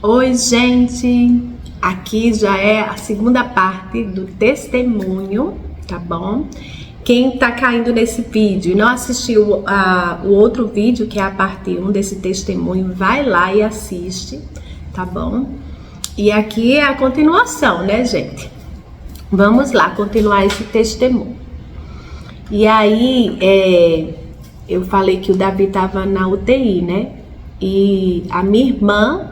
Oi, gente! Aqui já é a segunda parte do testemunho, tá bom? Quem tá caindo nesse vídeo e não assistiu o outro vídeo, que é a parte 1 desse testemunho, vai lá e assiste, tá bom? E aqui é a continuação, né, gente? Vamos lá continuar esse testemunho. E aí, eu falei que o Davi tava na UTI, né? E a minha irmã,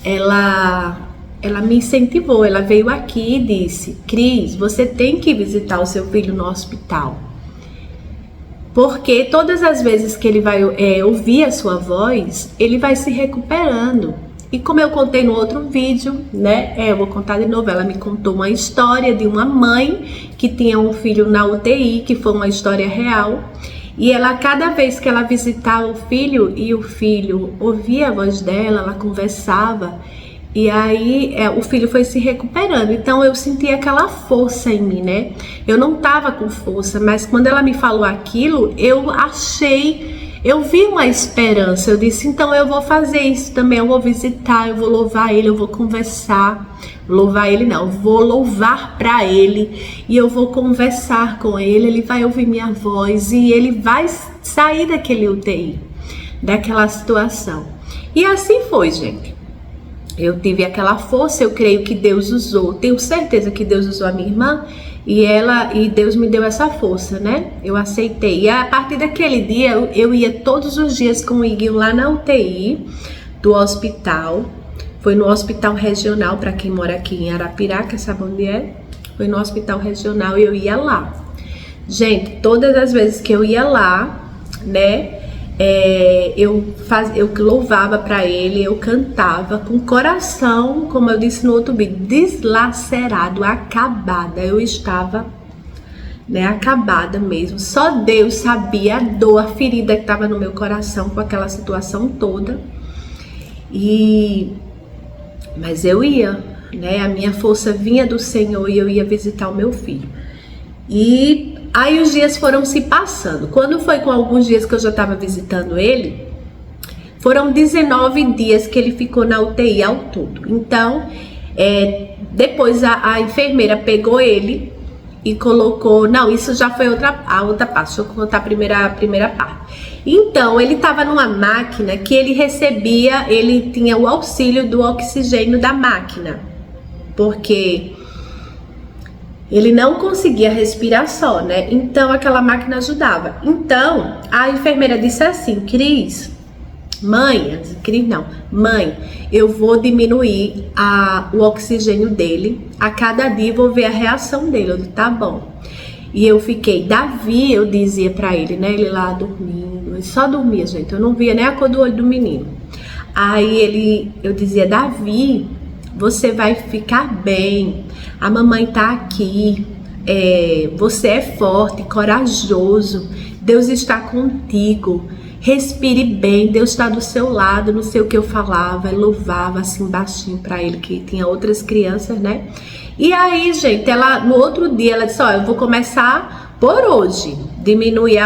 ela me incentivou, ela veio aqui e disse: Cris, você tem que visitar o seu filho no hospital, porque todas as vezes que ele vai ouvir a sua voz, ele vai se recuperando. E como eu contei no outro vídeo, né, eu vou contar de novo, ela me contou uma história de uma mãe que tinha um filho na UTI, que foi uma história real. E ela, cada vez que ela visitava o filho e o filho ouvia a voz dela, ela conversava, e aí o filho foi se recuperando. Então eu senti aquela força em mim, né? Eu não tava com força, mas quando ela me falou aquilo, eu vi uma esperança. Eu disse, então eu vou fazer isso também, eu vou visitar, eu vou louvar ele, eu vou conversar. Louvar ele não, eu vou louvar para ele e eu vou conversar com ele, ele vai ouvir minha voz e ele vai sair daquele UTI, daquela situação. E assim foi, gente. Eu tive aquela força, eu creio que Deus usou, tenho certeza que Deus usou a minha irmã e Deus me deu essa força, né? Eu aceitei. E a partir daquele dia, eu ia todos os dias com o Iguinho lá na UTI do hospital. Foi no hospital regional, para quem mora aqui em Arapiraca, sabe onde é? Foi no hospital regional e eu ia lá. Gente, todas as vezes que eu ia lá, né, eu louvava para ele, eu cantava com o coração, como eu disse no outro vídeo, deslacerado, acabada. Eu estava, né, acabada mesmo. Só Deus sabia a dor, a ferida que estava no meu coração com aquela situação toda. Mas eu ia, né? A minha força vinha do Senhor e eu ia visitar o meu filho. E aí os dias foram se passando. Quando foi com alguns dias que eu já estava visitando ele, foram 19 dias que ele ficou na UTI ao todo. Então, depois a enfermeira pegou ele e colocou... Não, isso já foi a outra parte. Deixa eu contar a primeira parte. Então, ele estava numa máquina que ele tinha o auxílio do oxigênio da máquina, porque ele não conseguia respirar só, né? Então, aquela máquina ajudava. Então, a enfermeira disse assim, mãe, eu vou diminuir o oxigênio dele a cada dia, vou ver a reação dele. Eu disse, tá bom. E eu fiquei, Davi, eu dizia pra ele, né, ele lá dormindo, ele só dormia, gente, eu não via nem a cor do olho do menino. Aí eu dizia, Davi, você vai ficar bem, a mamãe tá aqui, você é forte, corajoso, Deus está contigo, respire bem, Deus está do seu lado. Não sei o que eu falava, eu louvava assim baixinho pra ele, que tinha outras crianças, né? E aí, gente, no outro dia, ela disse, eu vou começar por hoje, diminuir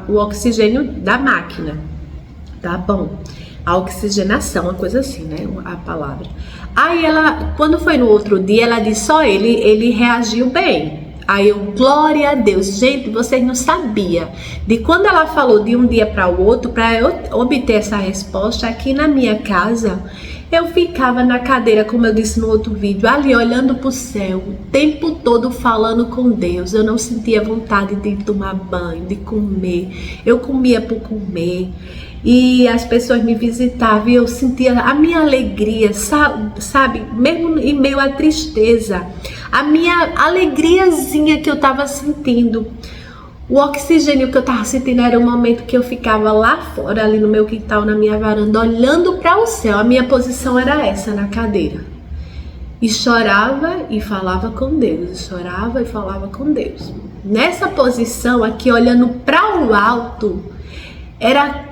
o oxigênio da máquina, tá bom? A oxigenação, uma coisa assim, né, a palavra. Aí quando foi no outro dia, ela disse, ele reagiu bem. Aí eu, glória a Deus. Gente, vocês não sabiam de quando ela falou de um dia para o outro, para eu obter essa resposta aqui na minha casa. Eu ficava na cadeira, como eu disse no outro vídeo, ali olhando para o céu, o tempo todo falando com Deus. Eu não sentia vontade de tomar banho, de comer. Eu comia por comer. E as pessoas me visitavam e eu sentia a minha alegria, sabe? Mesmo em meio à tristeza. A minha alegriazinha que eu estava sentindo. O oxigênio que eu estava sentindo era o momento que eu ficava lá fora, ali no meu quintal, na minha varanda, olhando para o céu. A minha posição era essa, na cadeira. E chorava e falava com Deus. Chorava e falava com Deus. Nessa posição aqui, olhando para o alto, era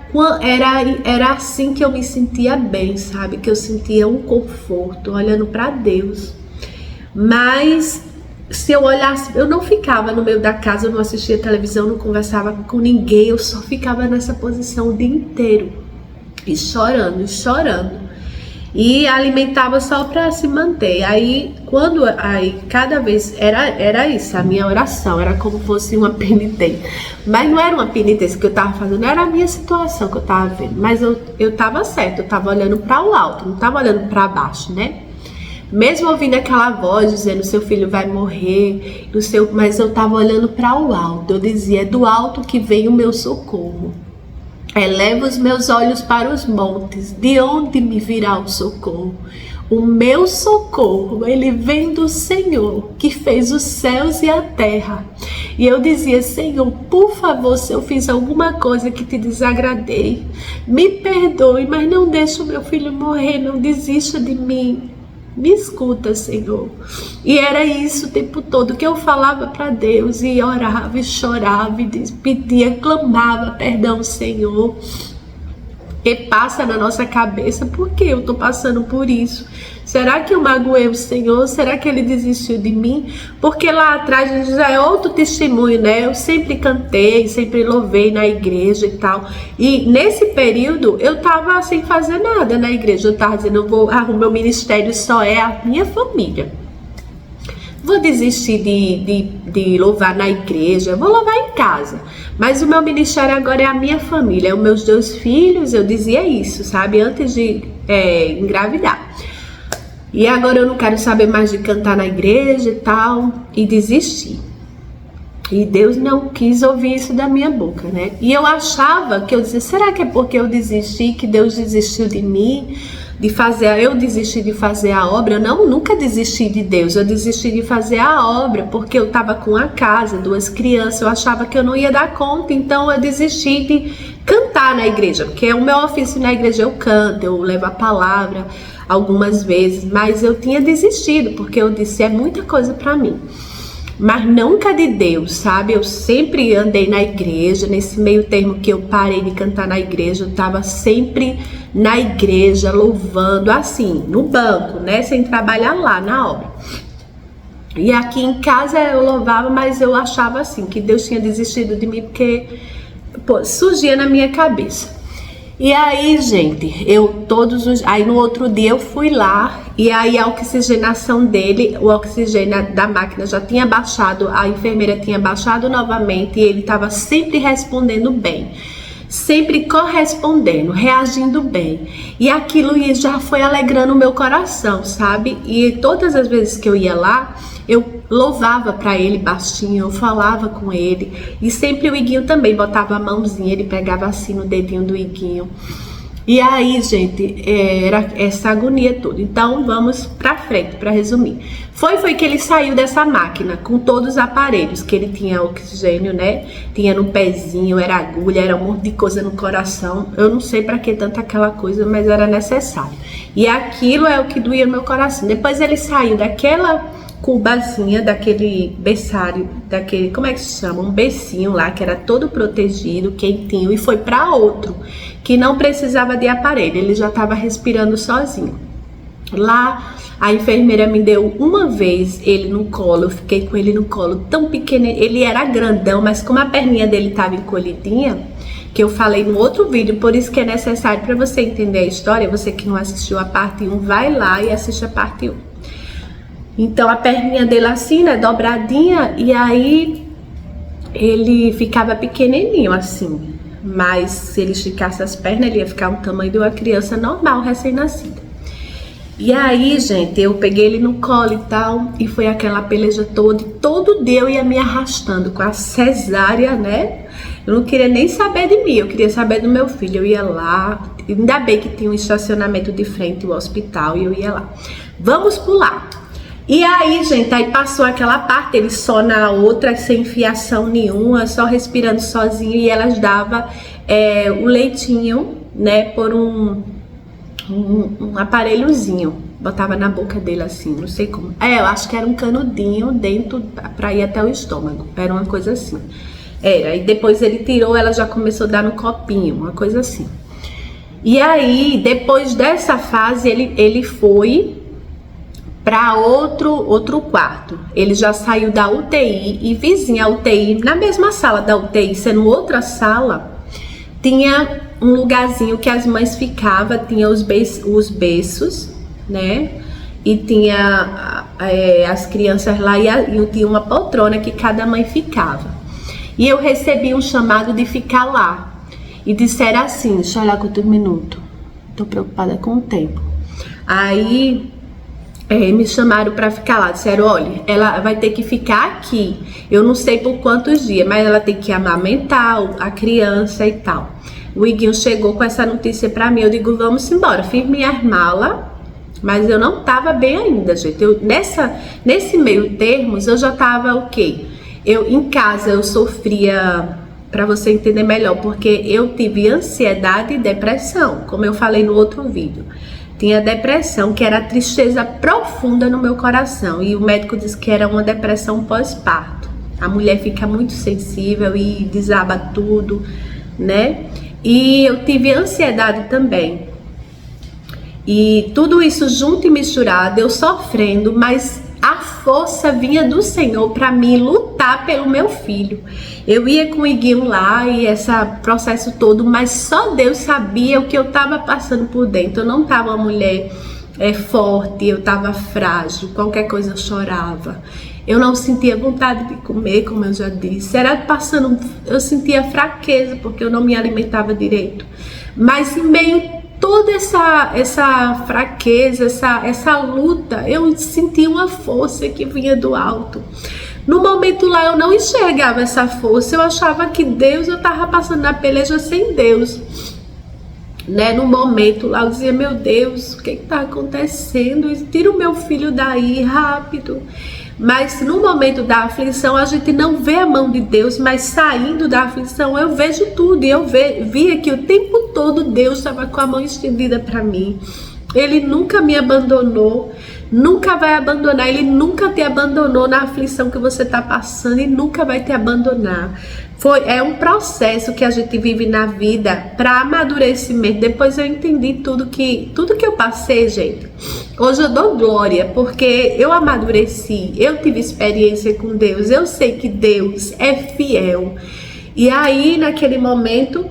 assim que eu me sentia bem, sabe? Que eu sentia um conforto, olhando para Deus. Mas se eu olhasse, eu não ficava no meio da casa, eu não assistia televisão, não conversava com ninguém, eu só ficava nessa posição o dia inteiro, e chorando, e alimentava só para se manter. Aí cada vez era isso, a minha oração era como fosse uma penitência, mas não era uma penitência que eu estava fazendo, era a minha situação que eu estava vendo, mas eu estava certa, eu estava olhando para o alto, não estava olhando para baixo, né? Mesmo ouvindo aquela voz dizendo seu filho vai morrer, mas eu estava olhando para o alto. Eu dizia, é do alto que vem o meu socorro. Eleva os meus olhos para os montes, de onde me virá o socorro? O meu socorro, ele vem do Senhor, que fez os céus e a terra. E eu dizia, Senhor, por favor, se eu fiz alguma coisa que te desagradei, me perdoe, mas não deixe o meu filho morrer, não desista de mim. Me escuta, Senhor. E era isso o tempo todo que eu falava para Deus, e orava, e chorava, e pedia, clamava perdão, Senhor. E passa na nossa cabeça, por que eu estou passando por isso? Será que eu magoei o Senhor? Será que Ele desistiu de mim? Porque lá atrás já é outro testemunho, né? Eu sempre cantei, sempre louvei na igreja e tal. E nesse período eu estava sem fazer nada na igreja. Eu estava dizendo, o meu ministério só é a minha família. Vou desistir de louvar na igreja, vou louvar em casa. Mas o meu ministério agora é a minha família, é os meus 2 filhos, eu dizia isso, sabe? Antes de engravidar. E agora eu não quero saber mais de cantar na igreja e tal, e desisti. E Deus não quis ouvir isso da minha boca, né? E eu achava que eu dizia, será que é porque eu desisti, que Deus desistiu de mim? Eu desisti de fazer a obra? Eu nunca desisti de Deus, eu desisti de fazer a obra porque eu estava com a casa, 2 crianças, eu achava que eu não ia dar conta, então eu desisti de cantar na igreja, porque o meu ofício na igreja eu canto, eu levo a palavra algumas vezes, mas eu tinha desistido, porque eu disse, é muita coisa para mim. Mas nunca de Deus, sabe? Eu sempre andei na igreja, nesse meio termo que eu parei de cantar na igreja, eu estava sempre na igreja, louvando, assim, no banco, né? Sem trabalhar lá na obra. E aqui em casa eu louvava, mas eu achava assim, que Deus tinha desistido de mim, porque surgia na minha cabeça. E aí, gente, aí no outro dia eu fui lá, e aí a oxigenação dele, o oxigênio da máquina já tinha baixado, a enfermeira tinha baixado novamente, e ele estava sempre respondendo bem, sempre correspondendo, reagindo bem. E aquilo já foi alegrando o meu coração, sabe? E todas as vezes que eu ia lá, eu louvava para ele baixinho, eu falava com ele, e sempre o Iguinho também botava a mãozinha, ele pegava assim no dedinho do Iguinho. E aí, gente, era essa agonia toda. Então vamos pra frente, para resumir. Foi que ele saiu dessa máquina com todos os aparelhos, que ele tinha oxigênio, né? Tinha no pezinho, era agulha, era um monte de coisa no coração. Eu não sei para que tanta aquela coisa, mas era necessário. E aquilo é o que doía no meu coração. Depois ele saiu daquela cubazinha, daquele berçário, daquele, como é que se chama? Um bercinho lá, que era todo protegido, quentinho, e foi para outro, que não precisava de aparelho, ele já estava respirando sozinho. Lá, a enfermeira me deu uma vez ele no colo, eu fiquei com ele no colo, tão pequeno, ele era grandão, mas como a perninha dele estava encolhidinha, que eu falei no outro vídeo, por isso que é necessário para você entender a história, você que não assistiu a parte 1, vai lá e assiste a parte 1. Então a perninha dele assim, né, dobradinha, e aí ele ficava pequenininho assim, mas se ele esticasse as pernas, ele ia ficar o tamanho de uma criança normal, recém-nascida. E aí, gente, eu peguei ele no colo e tal, e foi aquela peleja toda, e todo dia eu ia me arrastando com a cesárea, né? Eu não queria nem saber de mim, eu queria saber do meu filho. Eu ia lá, ainda bem que tinha um estacionamento de frente ao hospital, e eu ia lá. Vamos pular. E aí, gente, aí passou aquela parte, ele só na outra, sem fiação nenhuma, só respirando sozinho, e elas davam o leitinho, né, por um aparelhozinho, botava na boca dele assim, não sei como. Eu acho que era um canudinho dentro pra ir até o estômago, era uma coisa assim. E depois ele tirou, ela já começou a dar no copinho, uma coisa assim. E aí, depois dessa fase, ele foi para outro quarto. Ele já saiu da UTI e vizinha a UTI, na mesma sala da UTI, sendo outra sala, tinha um lugarzinho que as mães ficavam, tinha os berços, né? E tinha as crianças lá e tinha uma poltrona que cada mãe ficava. E eu recebi um chamado de ficar lá. E disseram assim, deixa eu olhar quantos minutos. Tô preocupada com o tempo. Aí me chamaram para ficar lá. Disseram, olha, ela vai ter que ficar aqui. Eu não sei por quantos dias, mas ela tem que amamentar a criança e tal. O Iguinho chegou com essa notícia para mim. Eu digo, vamos embora. Fiz minhas malas, mas eu não tava bem ainda, gente. Nesse meio termos, eu já tava o quê? Em casa eu sofria, para você entender melhor, porque eu tive ansiedade e depressão, como eu falei no outro vídeo. Tinha depressão, que era tristeza profunda no meu coração, e o médico disse que era uma depressão pós-parto. A mulher fica muito sensível e desaba tudo, né? E eu tive ansiedade também. E tudo isso junto e misturado, eu sofrendo, mas a força vinha do Senhor para mim lutar pelo meu filho. Eu ia com o Iguinho lá e esse processo todo, mas só Deus sabia o que eu estava passando por dentro. Eu não estava uma mulher forte, eu estava frágil, qualquer coisa eu chorava. Eu não sentia vontade de comer, como eu já disse. Eu sentia fraqueza porque eu não me alimentava direito. Mas em meio toda essa fraqueza, essa luta, eu senti uma força que vinha do alto. No momento lá eu não enxergava essa força, eu achava que Deus, eu estava passando na peleja sem Deus, né? No momento lá eu dizia, meu Deus, o que está acontecendo? Tira o meu filho daí rápido. Mas no momento da aflição a gente não vê a mão de Deus, mas saindo da aflição eu vejo tudo. E eu via que o tempo todo Deus estava com a mão estendida para mim. Ele nunca me abandonou, nunca vai abandonar. Ele nunca te abandonou na aflição que você está passando e nunca vai te abandonar. É um processo que a gente vive na vida para amadurecimento. Depois eu entendi tudo que eu passei, gente. Hoje eu dou glória porque eu amadureci, eu tive experiência com Deus, eu sei que Deus é fiel. E aí naquele momento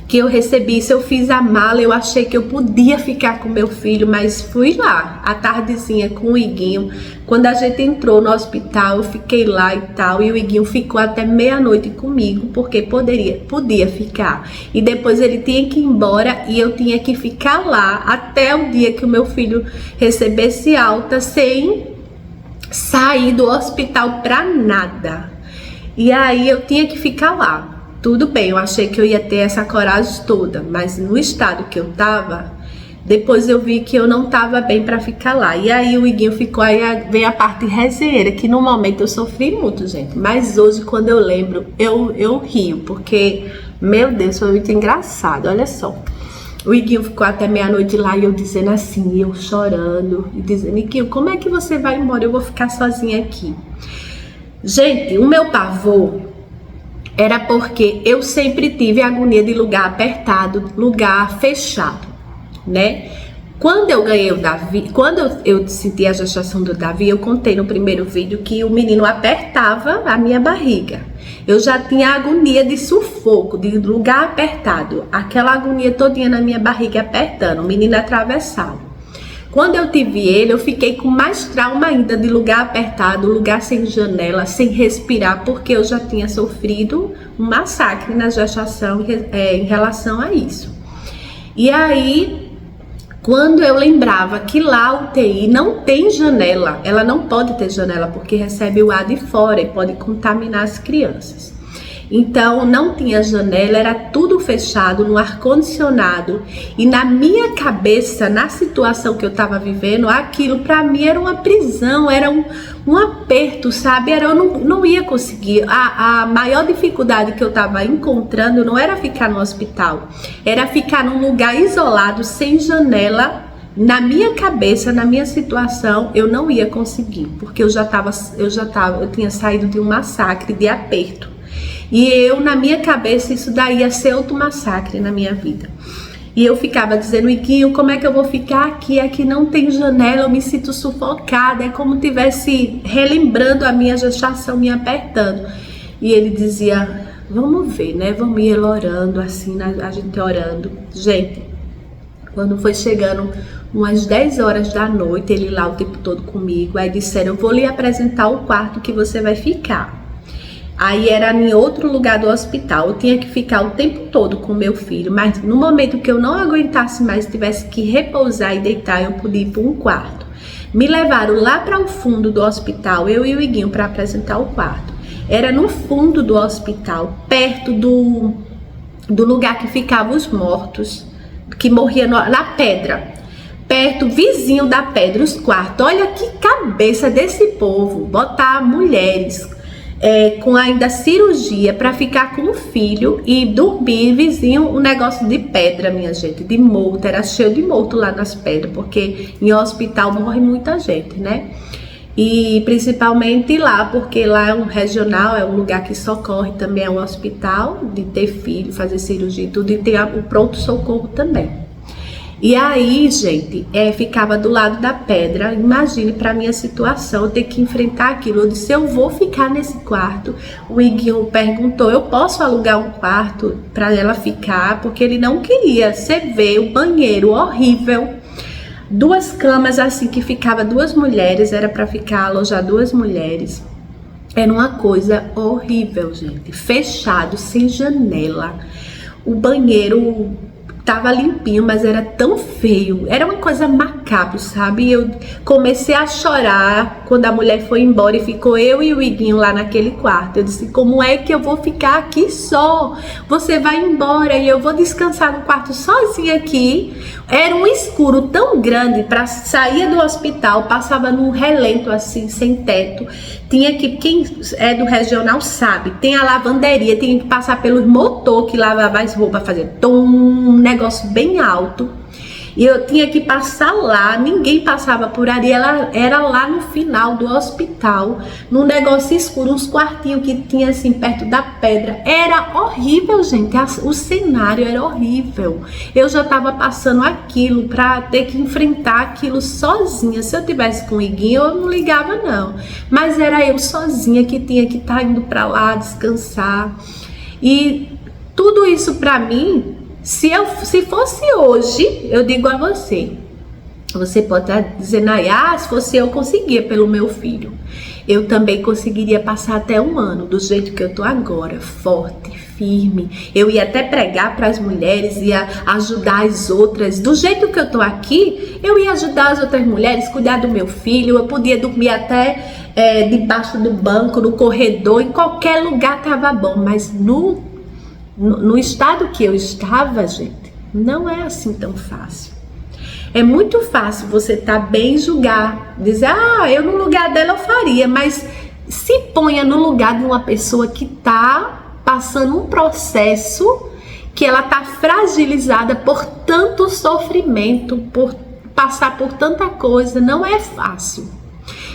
que eu recebi isso, eu fiz a mala, eu achei que eu podia ficar com meu filho, mas fui lá, à tardezinha com o Iguinho. Quando a gente entrou no hospital, eu fiquei lá e tal, e o Iguinho ficou até meia-noite comigo, porque podia ficar. E depois ele tinha que ir embora e eu tinha que ficar lá até o dia que o meu filho recebesse alta, sem sair do hospital pra nada. E aí eu tinha que ficar lá. Tudo bem, eu achei que eu ia ter essa coragem toda, mas no estado que eu tava, depois eu vi que eu não tava bem para ficar lá. E aí o Iguinho ficou, aí veio a parte resenheira, que no momento eu sofri muito, gente. Mas hoje, quando eu lembro, eu rio, porque, meu Deus, foi muito engraçado, olha só. O Iguinho ficou até meia-noite lá e eu dizendo assim, eu chorando, e dizendo, Iguinho, como é que você vai embora? Eu vou ficar sozinha aqui. Gente, o meu pavor era porque eu sempre tive agonia de lugar apertado, lugar fechado, né? Quando eu ganhei o Davi, quando eu senti a gestação do Davi, eu contei no primeiro vídeo que o menino apertava a minha barriga. Eu já tinha agonia de sufoco, de lugar apertado, aquela agonia todinha na minha barriga apertando, o menino atravessado. Quando eu tive ele, eu fiquei com mais trauma ainda de lugar apertado, lugar sem janela, sem respirar, porque eu já tinha sofrido um massacre na gestação em relação a isso. E aí, quando eu lembrava que lá a UTI não tem janela, ela não pode ter janela porque recebe o ar de fora e pode contaminar as crianças. Então não tinha janela, era tudo fechado, no ar-condicionado. E na minha cabeça, na situação que eu estava vivendo, aquilo para mim era uma prisão, era um aperto, sabe? Eu não ia conseguir. A maior dificuldade que eu estava encontrando não era ficar no hospital, era ficar num lugar isolado, sem janela. Na minha cabeça, na minha situação, eu não ia conseguir, porque eu tinha saído de um massacre, de aperto. E na minha cabeça, isso daí ia ser outro massacre na minha vida. E eu ficava dizendo, Iguinho, como é que eu vou ficar aqui? Aqui não tem janela, eu me sinto sufocada. É como se estivesse relembrando a minha gestação, me apertando. E ele dizia, vamos ver, né? Vamos ir orando assim, a gente orando. Gente, quando foi chegando umas 10 horas da noite, ele lá o tempo todo comigo, aí disseram, eu vou lhe apresentar o quarto que você vai ficar. Aí era em outro lugar do hospital, eu tinha que ficar o tempo todo com meu filho, mas no momento que eu não aguentasse mais, tivesse que repousar e deitar, eu podia ir para um quarto. Me levaram lá para o fundo do hospital, eu e o Iguinho, para apresentar o quarto. Era no fundo do hospital, perto do lugar que ficavam os mortos, que morria na pedra. Perto, vizinho da pedra, os quartos. Olha que cabeça desse povo, botar mulheres com ainda cirurgia para ficar com o filho e dormir vizinho, um negócio de pedra, minha gente, de morto, era cheio de morto lá nas pedras, porque em hospital morre muita gente, né? E principalmente lá, porque lá é um regional, é um lugar que socorre, também é um hospital de ter filho, fazer cirurgia e tudo, e tem o pronto-socorro também. E aí, gente, ficava do lado da pedra. Imagine para minha situação, eu ter que enfrentar aquilo. Eu disse, eu vou ficar nesse quarto. O Iguinho perguntou, eu posso alugar um quarto para ela ficar? Porque ele não queria. Você vê o banheiro horrível. 2 camas assim que ficava 2 mulheres, era para ficar, alojar 2 mulheres. Era uma coisa horrível, gente. Fechado, sem janela. O banheiro tava limpinho, mas era tão feio, era uma coisa macabra, sabe? Eu comecei a chorar quando a mulher foi embora e ficou eu e o Iguinho lá naquele quarto. Eu disse, como é que eu vou ficar aqui só? Você vai embora e eu vou descansar no quarto sozinha aqui. Era um escuro tão grande, para sair do hospital, passava num relento assim, sem teto. Tinha que, quem é do regional sabe, tem a lavanderia, tinha que passar pelos motor que lavava as roupas, fazer um negócio bem alto. E eu tinha que passar lá, ninguém passava por ali, ela era lá no final do hospital, num negócio escuro, uns quartinhos que tinha assim perto da pedra. Era horrível, gente, o cenário era horrível. Eu já estava passando aquilo para ter que enfrentar aquilo sozinha. Se eu tivesse com o Iguinho, eu não ligava não, mas era eu sozinha que tinha que estar indo para lá descansar. E tudo isso para mim, se fosse hoje, eu digo a você pode estar dizendo aí, se fosse eu conseguia pelo meu filho. Eu também conseguiria passar até 1 ano, do jeito que eu tô agora, forte, firme. Eu ia até pregar para as mulheres, ia ajudar as outras. Do jeito que eu tô aqui, eu ia ajudar as outras mulheres, cuidar do meu filho. Eu podia dormir até debaixo do banco, no corredor, em qualquer lugar tava bom, mas no estado que eu estava, gente, não é assim tão fácil. É muito fácil você estar bem, julgar, dizer, eu no lugar dela eu faria, mas se ponha no lugar de uma pessoa que está passando um processo, que ela está fragilizada por tanto sofrimento, por passar por tanta coisa, não é fácil.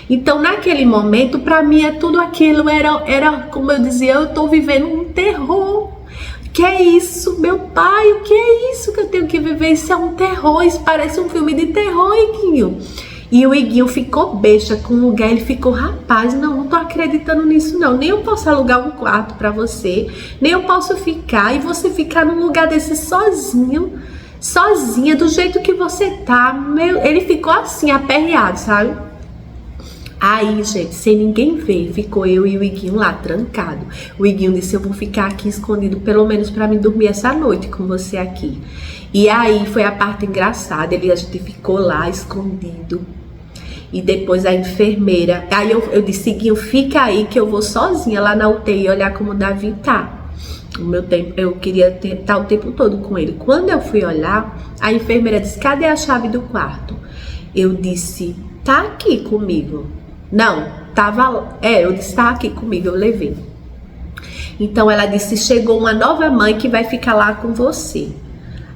Então, naquele momento, para mim, tudo aquilo era, como eu dizia, eu estou vivendo um terror. Que é isso, meu pai? O que é isso que eu tenho que viver? Isso é um terror, isso parece um filme de terror, Iguinho. E o Iguinho ficou besta com o lugar, ele ficou, rapaz, não tô acreditando nisso não. Nem eu posso alugar um quarto pra você, nem eu posso ficar, e você ficar num lugar desse sozinha, do jeito que você tá. Ele ficou assim, aperreado, sabe? Aí, gente, sem ninguém ver, ficou eu e o Iguinho lá, trancado. O Iguinho disse, eu vou ficar aqui escondido, pelo menos pra me dormir essa noite com você aqui. E aí foi a parte engraçada, a gente ficou lá, escondido. E depois a enfermeira, aí eu disse, Iguinho, fica aí que eu vou sozinha lá na UTI olhar como o Davi tá. O meu tempo, eu queria estar o tempo todo com ele. Quando eu fui olhar, a enfermeira disse, cadê a chave do quarto? Eu disse, tá aqui comigo. Não, eu disse, tá aqui comigo, eu levei. Então ela disse, chegou uma nova mãe que vai ficar lá com você.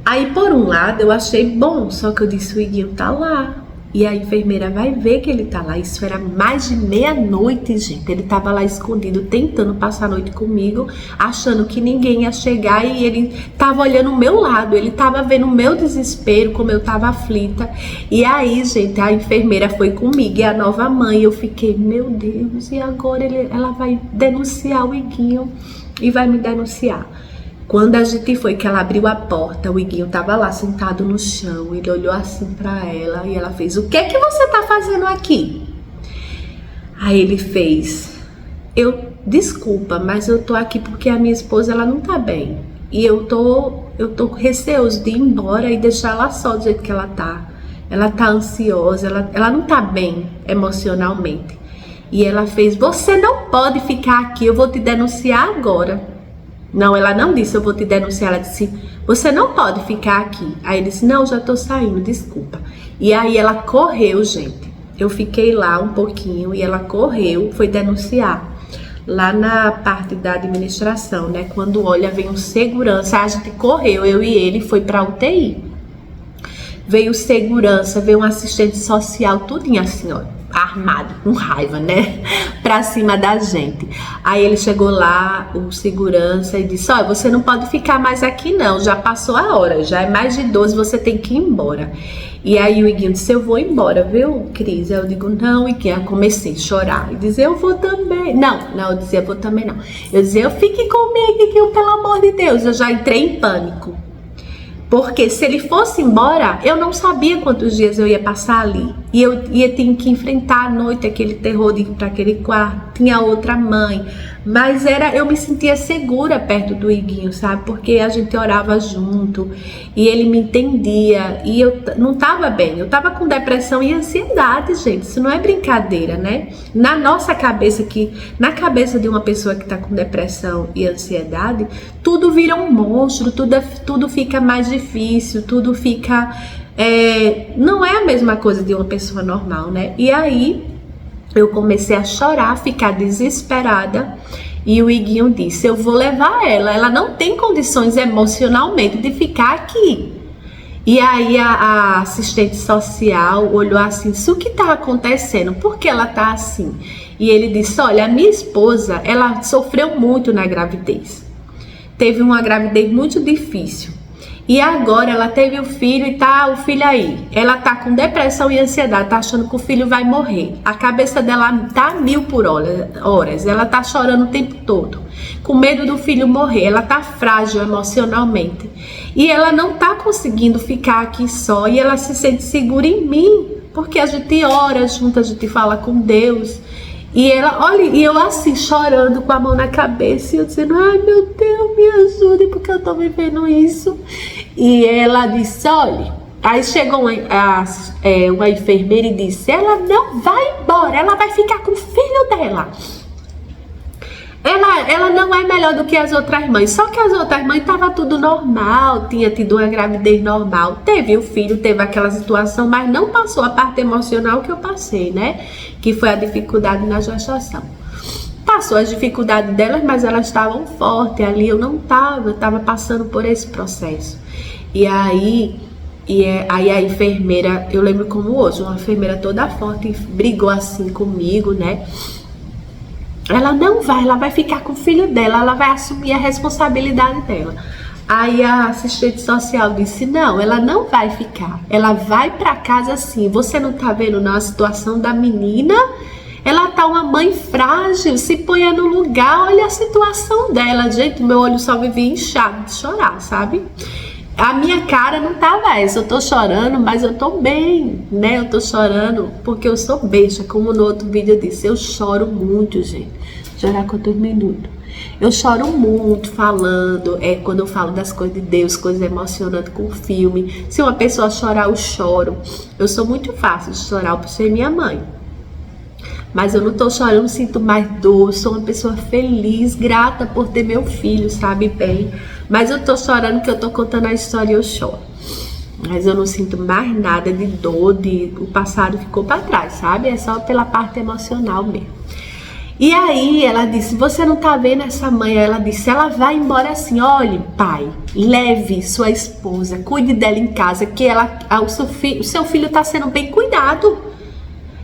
Aí por um lado eu achei bom, só que eu disse, o Iguinho tá lá. E a enfermeira vai ver que ele tá lá. Isso era mais de 00:30, gente. Ele tava lá escondido, tentando passar a noite comigo, achando que ninguém ia chegar, e ele tava olhando o meu lado, ele tava vendo o meu desespero, como eu tava aflita. E aí, gente, a enfermeira foi comigo e a nova mãe. Eu fiquei, meu Deus, e agora ela vai denunciar o Iguinho. e vai me denunciar. Quando a gente foi, que ela abriu a porta, o Iguinho tava lá sentado no chão, ele olhou assim pra ela e ela fez: o que é que você tá fazendo aqui? Aí ele fez: desculpa, mas eu tô aqui porque a minha esposa, ela não tá bem. E eu tô receoso de ir embora e deixar ela só do jeito que ela tá. Ela tá ansiosa, ela não tá bem emocionalmente. E ela fez: você não pode ficar aqui, eu vou te denunciar agora. Não, ela não disse eu vou te denunciar, ela disse: você não pode ficar aqui. Aí ele disse: não, já tô saindo, desculpa. E aí ela correu, gente. Eu fiquei lá um pouquinho e ela correu, foi denunciar. Lá na parte da administração, né? Quando olha, vem um segurança, a gente correu, eu e ele, foi pra UTI. Veio segurança, veio um assistente social, tudinho assim, ó, armado, com raiva, né? Pra cima da gente. Aí ele chegou lá, o segurança, e disse: olha, você não pode ficar mais aqui não, já passou a hora, já é mais de 12, você tem que ir embora. E aí o Iguinho disse: eu vou embora, viu, Cris? Aí eu digo: não, Iguinho. Eu comecei a chorar e dizer: eu vou também. Não, eu dizia: eu vou também não. Eu dizia: fique comigo, Iguinho, pelo amor de Deus. Eu já entrei em pânico. Porque se ele fosse embora, eu não sabia quantos dias eu ia passar ali. E eu ia ter que enfrentar à noite aquele terror de ir para aquele quarto. Tinha outra mãe. Mas eu me sentia segura perto do Iguinho, sabe? Porque a gente orava junto e ele me entendia. E eu não estava bem. Eu estava com depressão e ansiedade, gente. Isso não é brincadeira, né? Na nossa cabeça, na cabeça de uma pessoa que está com depressão e ansiedade, tudo vira um monstro, tudo fica mais difícil, tudo fica... não é a mesma coisa de uma pessoa normal, né? E aí eu comecei a chorar, ficar desesperada, e o Iguinho disse: eu vou levar ela não tem condições emocionalmente de ficar aqui. E aí a assistente social olhou assim: isso, o que tá acontecendo? Por que ela tá assim? E ele disse: olha, a minha esposa, ela sofreu muito na gravidez, teve uma gravidez muito difícil. E agora ela teve o filho e o filho aí. Ela tá com depressão e ansiedade, tá achando que o filho vai morrer. A cabeça dela tá 1000 por horas. Ela tá chorando o tempo todo, com medo do filho morrer. Ela tá frágil emocionalmente. E ela não tá conseguindo ficar aqui só. E ela se sente segura em mim, porque a gente ora junto, a gente fala com Deus. E ela, olha, e eu assim, chorando com a mão na cabeça, e eu dizendo: ai meu Deus, me ajude, porque eu tô vivendo isso. E ela disse: olha, aí chegou uma enfermeira e disse: ela não vai embora, ela vai ficar com o filho dela. Ela não é melhor do que as outras mães, só que as outras mães tava tudo normal, tinha tido uma gravidez normal, teve o filho, teve aquela situação, mas não passou a parte emocional que eu passei, né? Que foi a dificuldade na gestação. Passou as dificuldades delas, mas elas estavam fortes, ali eu não tava, eu tava passando por esse processo. E aí a enfermeira, eu lembro como hoje, uma enfermeira toda forte, brigou assim comigo, né? Ela não vai, ela vai ficar com o filho dela, ela vai assumir a responsabilidade dela. Aí a assistente social disse: não, ela não vai ficar, ela vai pra casa sim. Você não tá vendo não a situação da menina? Ela tá uma mãe frágil, se ponha no lugar, olha a situação dela. Gente, meu olho só vivia inchado de chorar, sabe? A minha cara não tava essa, eu tô chorando, mas eu tô bem, né? Eu tô chorando porque eu sou besta, como no outro vídeo eu disse, eu choro muito, gente. Chorar quantos minutos? Eu choro muito falando, quando eu falo das coisas de Deus, coisas emocionantes com o filme. Se uma pessoa chorar, eu choro. Eu sou muito fácil de chorar por ser minha mãe. Mas eu não tô chorando, eu não sinto mais dor, sou uma pessoa feliz, grata por ter meu filho, sabe bem. Mas eu tô chorando que eu tô contando a história e eu choro. Mas eu não sinto mais nada de dor, o passado ficou pra trás, sabe? É só pela parte emocional mesmo. E aí ela disse: você não tá vendo essa mãe? Ela disse: ela vai embora assim, olhe pai, leve sua esposa, cuide dela em casa, que o seu filho tá sendo bem cuidado.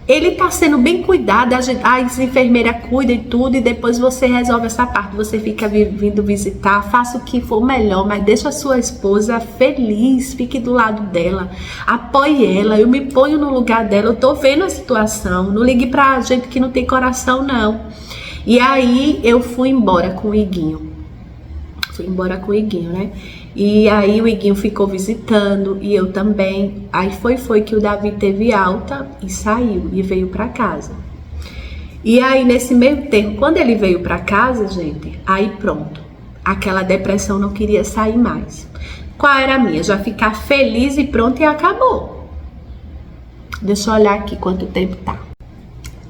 Ele tá sendo bem cuidado, as enfermeiras cuidam e tudo, e depois você resolve essa parte, você fica vindo visitar, faça o que for melhor, mas deixa a sua esposa feliz, fique do lado dela, apoie ela, eu me ponho no lugar dela, eu tô vendo a situação, não ligue pra gente que não tem coração não. E aí eu fui embora com o Iguinho. Fui embora com o Iguinho, né? E aí o Iguinho ficou visitando e eu também. Aí foi que o Davi teve alta e saiu e veio para casa. E aí nesse meio tempo, quando ele veio para casa, gente, aí pronto. Aquela depressão não queria sair mais. Qual era a minha? Já ficar feliz e pronto e acabou. Deixa eu olhar aqui quanto tempo tá.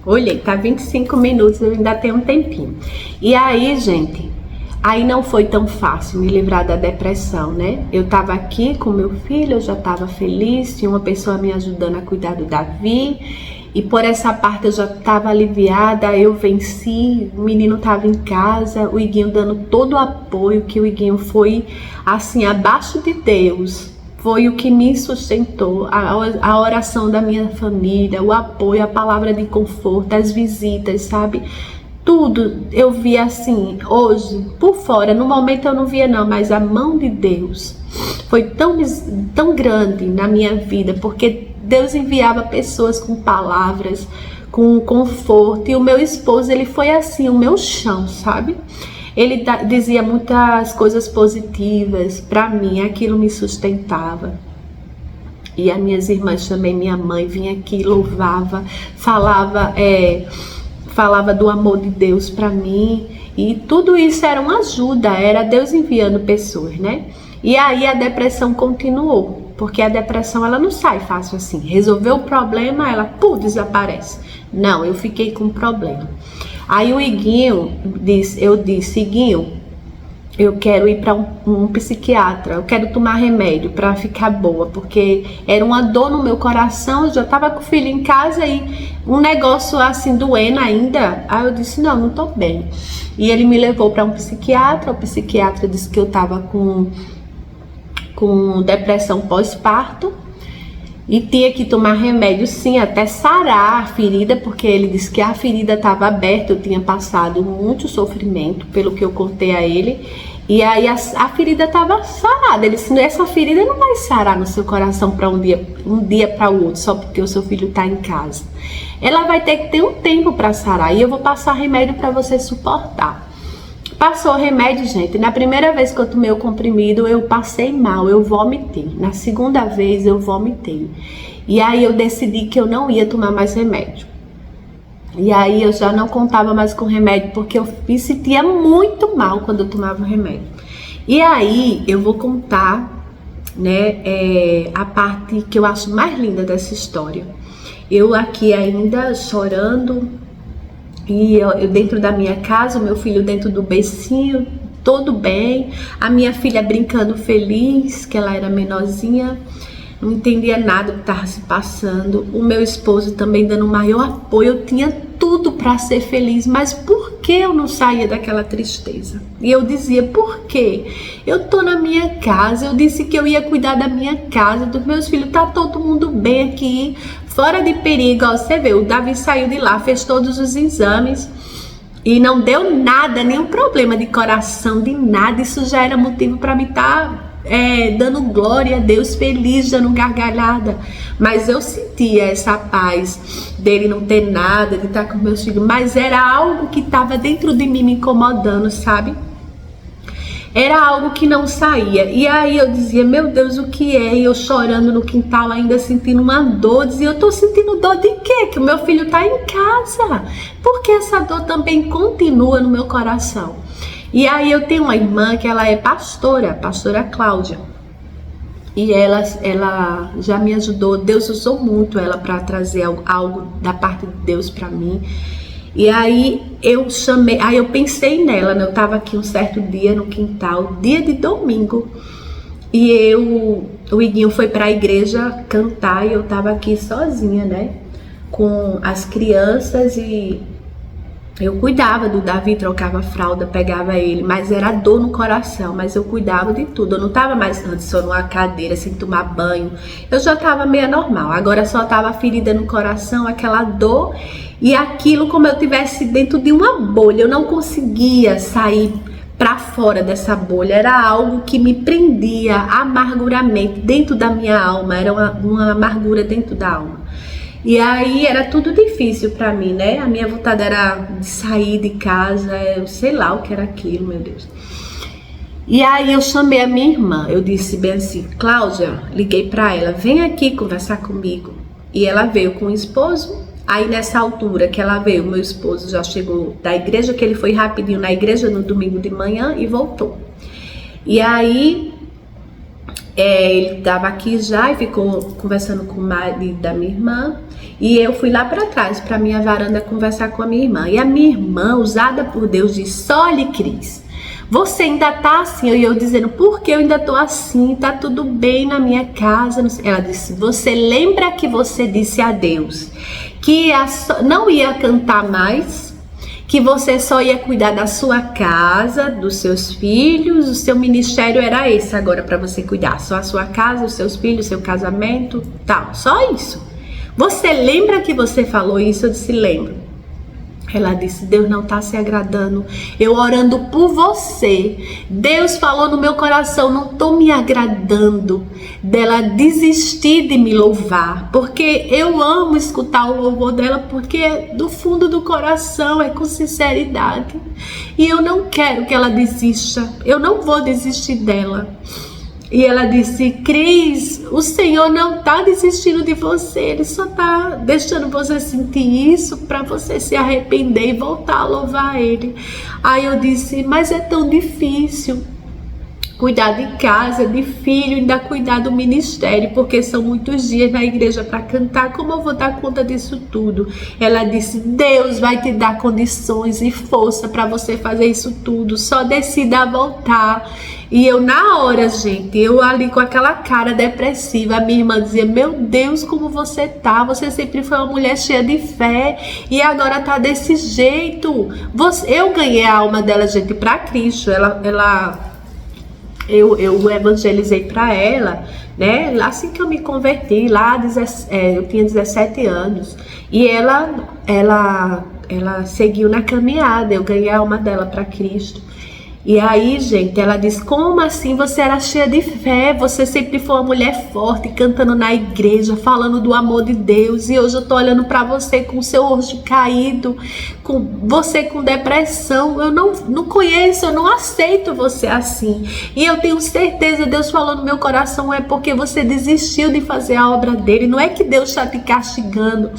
Olhei, tá 25 minutos, eu ainda tenho um tempinho. E aí, gente, aí não foi tão fácil me livrar da depressão, né? Eu tava aqui com meu filho, eu já tava feliz, tinha uma pessoa me ajudando a cuidar do Davi. E por essa parte eu já tava aliviada, eu venci, o menino tava em casa, o Iguinho dando todo o apoio, que o Iguinho foi, assim, abaixo de Deus. Foi o que me sustentou, a oração da minha família, o apoio, a palavra de conforto, as visitas, sabe? Tudo eu via assim, hoje, por fora, no momento eu não via não, mas a mão de Deus foi tão grande na minha vida, porque Deus enviava pessoas com palavras, com conforto, e o meu esposo, ele foi assim, o meu chão, sabe? Ele dizia muitas coisas positivas para mim, aquilo me sustentava. E as minhas irmãs também, minha mãe vinha aqui, louvava, falava do amor de Deus para mim. E tudo isso era uma ajuda, era Deus enviando pessoas, né? E aí a depressão continuou, porque a depressão ela não sai fácil assim. Resolveu o problema, ela desaparece. Não, eu fiquei com um problema. Aí o Iguinho eu disse, Iguinho, eu quero ir para um psiquiatra, eu quero tomar remédio para ficar boa, porque era uma dor no meu coração, eu já estava com o filho em casa e um negócio assim doendo ainda. Aí eu disse, não tô bem. E ele me levou para um psiquiatra, o psiquiatra disse que eu estava com depressão pós-parto, e tinha que tomar remédio sim, até sarar a ferida, porque ele disse que a ferida estava aberta, eu tinha passado muito sofrimento, pelo que eu contei a ele, e aí a ferida estava sarada. Ele disse, essa ferida não vai sarar no seu coração para um dia para o outro, só porque o seu filho está em casa. Ela vai ter que ter um tempo para sarar, e eu vou passar remédio para você suportar. Passou o remédio, gente. Na primeira vez que eu tomei o comprimido, eu passei mal, eu vomitei. Na segunda vez, eu vomitei. E aí eu decidi que eu não ia tomar mais remédio. E aí eu já não contava mais com remédio, porque eu me sentia muito mal quando eu tomava o remédio. E aí eu vou contar, né, a parte que eu acho mais linda dessa história. Eu aqui ainda chorando, e eu dentro da minha casa, o meu filho dentro do bercinho, todo bem, a minha filha brincando feliz, que ela era menorzinha, não entendia nada do que estava se passando, o meu esposo também dando maior apoio. Eu tinha tudo para ser feliz, mas por que eu não saía daquela tristeza? E eu dizia, por quê? Eu tô na minha casa, eu disse que eu ia cuidar da minha casa, dos meus filhos, tá todo mundo bem aqui, fora de perigo. Ó, você vê, o Davi saiu de lá, fez todos os exames e não deu nada, nenhum problema de coração, de nada. Isso já era motivo para mim estar dando glória a Deus, feliz, dando gargalhada. Mas eu sentia essa paz dele não ter nada, de estar com meus filhos, mas era algo que estava dentro de mim me incomodando, sabe? Era algo que não saía. E aí eu dizia, meu Deus, o que é? E eu chorando no quintal, ainda sentindo uma dor. Dizia, eu tô sentindo dor de quê? Que o meu filho tá em casa. Porque essa dor também continua no meu coração. E aí eu tenho uma irmã que ela é pastora Cláudia. E ela já me ajudou. Deus usou muito ela para trazer algo da parte de Deus para mim. E aí eu pensei nela, né? Eu tava aqui um certo dia no quintal, dia de domingo, e o Iguinho foi para a igreja cantar e eu tava aqui sozinha, né? Com as crianças, e eu cuidava do Davi, trocava a fralda, pegava ele, mas era dor no coração, mas eu cuidava de tudo. Eu não tava mais antes só numa cadeira, sem tomar banho, eu já tava meio normal, agora só tava ferida no coração, aquela dor. E aquilo como eu tivesse dentro de uma bolha, eu não conseguia sair para fora dessa bolha, era algo que me prendia amarguramente dentro da minha alma, era uma amargura dentro da alma. E aí era tudo difícil para mim, né? A minha vontade era de sair de casa, eu sei lá o que era aquilo, meu Deus. E aí eu chamei a minha irmã, eu disse bem assim, Cláudia, liguei para ela, vem aqui conversar comigo. E ela veio com o esposo. Aí nessa altura que ela veio, meu esposo já chegou da igreja, que ele foi rapidinho na igreja no domingo de manhã e voltou. E aí ele estava aqui já e ficou conversando com o marido da minha irmã. E eu fui lá para trás, para minha varanda, conversar com a minha irmã. E a minha irmã, usada por Deus, disse, olha, Cris, você ainda tá assim? E eu dizendo, por que eu ainda tô assim? Tá tudo bem na minha casa? Ela disse, você lembra que você disse a Deus que não ia cantar mais, que você só ia cuidar da sua casa, dos seus filhos, o seu ministério era esse agora para você cuidar, só a sua casa, os seus filhos, seu casamento, tal, só isso. Você lembra que você falou isso? Eu disse, lembro. Ela disse, Deus não está se agradando, eu orando por você, Deus falou no meu coração, não estou me agradando dela desistir de me louvar, porque eu amo escutar o louvor dela, porque do fundo do coração é com sinceridade, e eu não quero que ela desista, eu não vou desistir dela. E ela disse, Cris, o Senhor não está desistindo de você, Ele só está deixando você sentir isso para você se arrepender e voltar a louvar Ele. Aí eu disse, mas é tão difícil cuidar de casa, de filho, ainda cuidar do ministério, porque são muitos dias na igreja para cantar, como eu vou dar conta disso tudo? Ela disse, Deus vai te dar condições e força para você fazer isso tudo, só decida voltar. E eu na hora, gente, eu ali com aquela cara depressiva, a minha irmã dizia, meu Deus, como você tá? Você sempre foi uma mulher cheia de fé e agora tá desse jeito. Eu ganhei a alma dela, gente, para Cristo. Eu evangelizei para ela, né? Assim que eu me converti, eu tinha 17 anos. E ela seguiu na caminhada, eu ganhei a alma dela para Cristo. E aí, gente, ela disse, como assim você era cheia de fé? Você sempre foi uma mulher forte, cantando na igreja, falando do amor de Deus. E hoje eu tô olhando para você com o seu rosto caído, com você com depressão. Eu não conheço, eu não aceito você assim. E eu tenho certeza, Deus falou no meu coração, é porque você desistiu de fazer a obra dele. Não é que Deus está te castigando.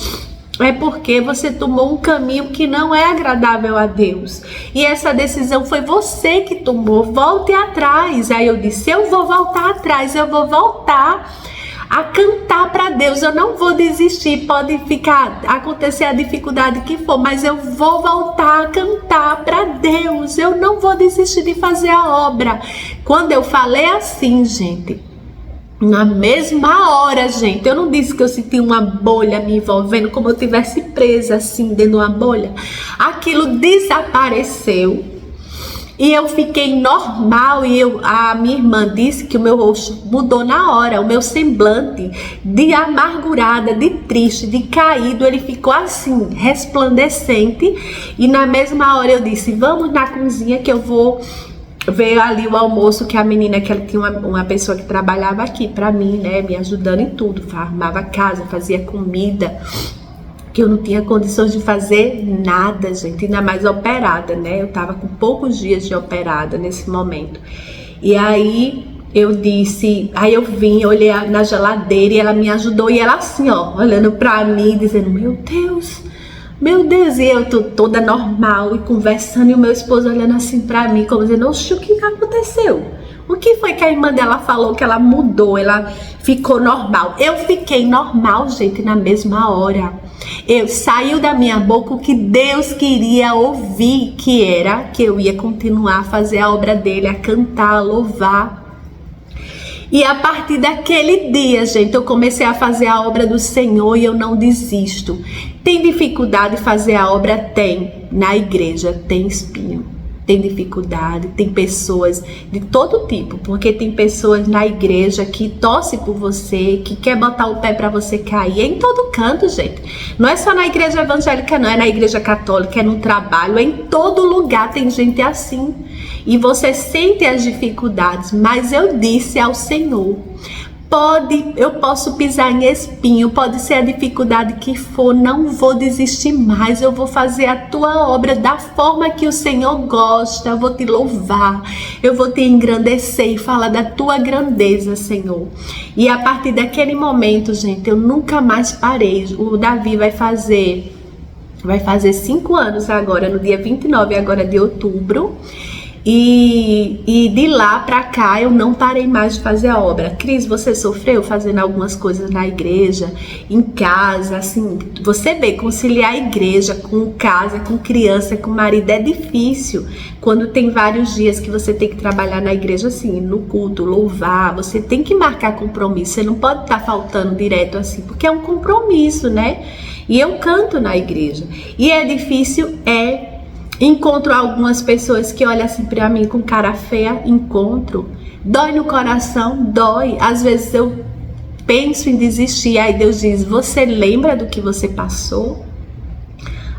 É porque você tomou um caminho que não é agradável a Deus. E essa decisão foi você que tomou. Volte atrás. Aí eu disse, eu vou voltar atrás. Eu vou voltar a cantar para Deus. Eu não vou desistir. Pode acontecer a dificuldade que for, mas eu vou voltar a cantar para Deus. Eu não vou desistir de fazer a obra. Quando eu falei assim, gente, na mesma hora, gente, eu não disse que eu senti uma bolha me envolvendo, como eu tivesse presa assim dentro de uma bolha. Aquilo desapareceu e eu fiquei normal. E a minha irmã disse que o meu rosto mudou na hora, o meu semblante de amargurada, de triste, de caído, ele ficou assim, resplandecente. E na mesma hora eu disse, vamos na cozinha que eu vou ver ali o almoço, que a menina, que ela tinha uma pessoa que trabalhava aqui pra mim, né, me ajudando em tudo, arrumava casa, fazia comida, que eu não tinha condições de fazer nada, gente, ainda mais operada, né, eu tava com poucos dias de operada nesse momento. E aí eu disse, aí eu vim, olhei na geladeira e ela me ajudou, e ela assim, ó, olhando pra mim, dizendo, meu Deus, e eu tô toda normal e conversando, e o meu esposo olhando assim pra mim, como dizendo, oxe, o que aconteceu? O que foi que a irmã dela falou que ela mudou, ela ficou normal? Eu fiquei normal, gente, na mesma hora. Saiu da minha boca o que Deus queria ouvir, que era que eu ia continuar a fazer a obra dele, a cantar, a louvar. E a partir daquele dia, gente, eu comecei a fazer a obra do Senhor e eu não desisto. Tem dificuldade de fazer a obra? Tem. Na igreja tem espinho, tem dificuldade, tem pessoas de todo tipo, porque tem pessoas na igreja que torcem por você, que quer botar o pé para você cair. É em todo canto, gente. Não é só na igreja evangélica, não, é na igreja católica, é no trabalho, é em todo lugar tem gente assim. E você sente as dificuldades, mas eu disse ao Senhor, Eu posso pisar em espinho, pode ser a dificuldade que for, não vou desistir mais, eu vou fazer a tua obra da forma que o Senhor gosta, eu vou te louvar, eu vou te engrandecer e falar da tua grandeza, Senhor. E a partir daquele momento, gente, eu nunca mais parei. O Davi vai fazer 5 anos agora, no dia 29 agora de outubro. E de lá pra cá eu não parei mais de fazer a obra. Cris, você sofreu fazendo algumas coisas na igreja, em casa, assim, você vê, conciliar a igreja com casa, com criança, com marido é difícil. Quando tem vários dias que você tem que trabalhar na igreja, assim, no culto, louvar, você tem que marcar compromisso, você não pode estar faltando direto assim, porque é um compromisso, né? E eu canto na igreja. E é difícil, encontro algumas pessoas que olham assim pra mim com cara feia, dói no coração, dói. Às vezes eu penso em desistir, aí Deus diz, você lembra do que você passou?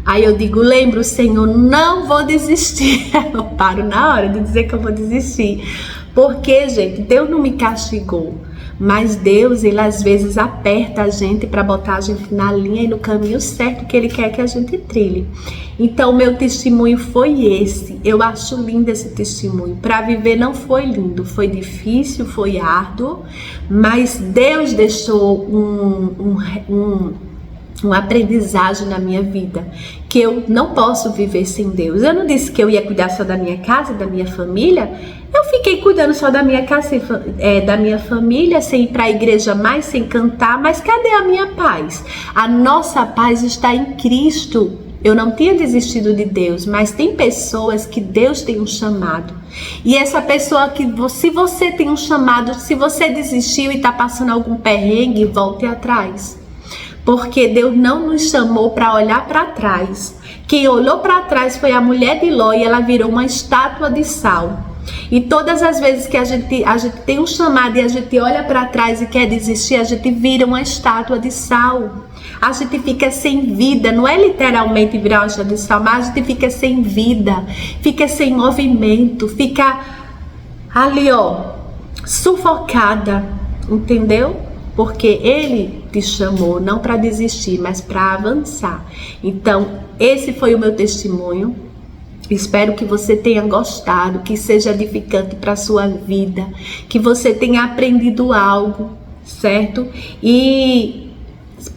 Aí eu digo, lembro, Senhor, não vou desistir. Eu paro na hora de dizer que eu vou desistir. Porque, gente, Deus não me castigou. Mas Deus, Ele às vezes aperta a gente para botar a gente na linha e no caminho certo que Ele quer que a gente trilhe. Então, meu testemunho foi esse. Eu acho lindo esse testemunho. Para viver não foi lindo, foi difícil, foi árduo, mas Deus deixou uma aprendizagem na minha vida, que eu não posso viver sem Deus. Eu não disse que eu ia cuidar só da minha casa, da minha família. Eu fiquei cuidando só da minha casa, da minha família, sem ir para a igreja mais, sem cantar, mas cadê a minha paz? A nossa paz está em Cristo. Eu não tinha desistido de Deus, mas tem pessoas que Deus tem um chamado. E essa pessoa que, se você tem um chamado, se você desistiu e está passando algum perrengue, volte atrás. Porque Deus não nos chamou para olhar para trás. Quem olhou para trás foi a mulher de Ló e ela virou uma estátua de sal. E todas as vezes que a gente tem um chamado e a gente olha para trás e quer desistir, a gente vira uma estátua de sal. A gente fica sem vida, não é literalmente virar uma estátua de sal, mas a gente fica sem vida, fica sem movimento, fica ali, sufocada, entendeu? Porque Ele te chamou não para desistir, mas para avançar. Então, esse foi o meu testemunho. Espero que você tenha gostado, que seja edificante para a sua vida, que você tenha aprendido algo, certo? E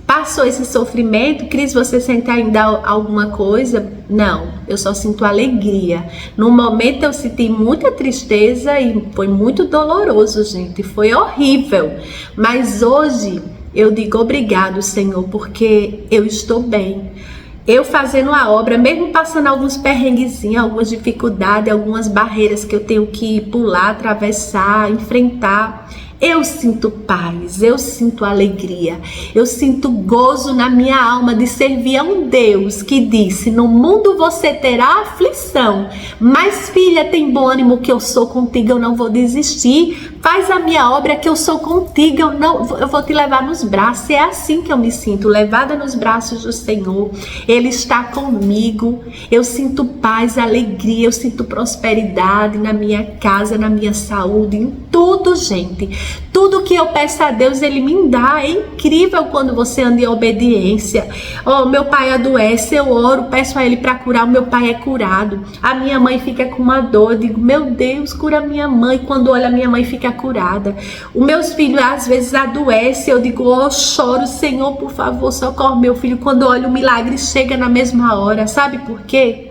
passou esse sofrimento, Cris, você sente ainda alguma coisa? Não, eu só sinto alegria. No momento eu senti muita tristeza e foi muito doloroso, gente, foi horrível. Mas hoje eu digo obrigado, Senhor, porque eu estou bem. Eu fazendo a obra, mesmo passando alguns perrenguezinhos, algumas dificuldades, algumas barreiras que eu tenho que pular, atravessar, enfrentar, eu sinto paz, eu sinto alegria, eu sinto gozo na minha alma de servir a um Deus que disse, no mundo você terá aflição, mas filha, tem bom ânimo que eu sou contigo, eu não vou desistir, faz a minha obra que eu sou contigo, eu vou te levar nos braços. É assim que eu me sinto, levada nos braços do Senhor. Ele está comigo, eu sinto paz, alegria, eu sinto prosperidade na minha casa, na minha saúde, em tudo, gente. Tudo que eu peço a Deus, Ele me dá. É incrível quando você anda em obediência. Meu pai adoece, eu oro, peço a Ele para curar, o meu pai é curado. A minha mãe fica com uma dor, eu digo, meu Deus, cura minha mãe. Quando olha, a minha mãe fica curada. Os meus filhos às vezes adoecem, eu digo, choro, Senhor, por favor, socorre meu filho. Quando olho, o milagre chega na mesma hora. Sabe por quê?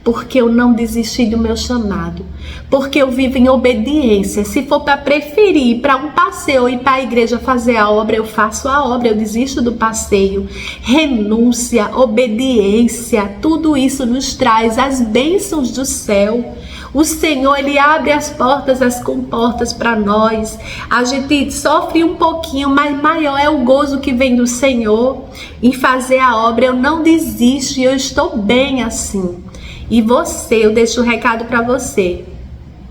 Porque eu não desisti do meu chamado, porque eu vivo em obediência. Se for para preferir ir para um passeio ou ir para a igreja fazer a obra, eu faço a obra, eu desisto do passeio. Renúncia, obediência, tudo isso nos traz as bênçãos do céu. O Senhor, Ele abre as portas, as comportas para nós. A gente sofre um pouquinho, mas maior é o gozo que vem do Senhor em fazer a obra. Eu não desisto e eu estou bem assim. E você, eu deixo um recado para você.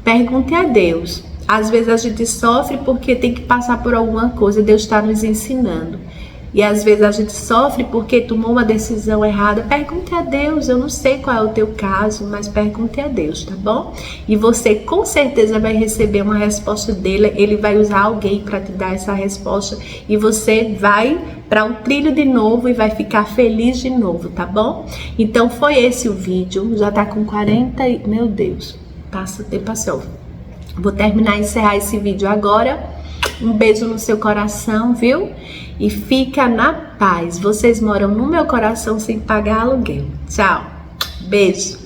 Pergunte a Deus. Às vezes a gente sofre porque tem que passar por alguma coisa. Deus está nos ensinando. e às vezes a gente sofre porque tomou uma decisão errada, pergunte a Deus. Eu não sei qual é o teu caso, mas pergunte a Deus, tá bom? E você com certeza vai receber uma resposta dele. Ele vai usar alguém para te dar essa resposta e você vai para um trilho de novo e vai ficar feliz de novo, tá bom? Então foi esse o vídeo. Já tá com 40 meu Deus, passa o tempo passou. Vou terminar e encerrar esse vídeo agora. Um beijo no seu coração, viu? E fica na paz. Vocês moram no meu coração sem pagar aluguel. Tchau. Beijo.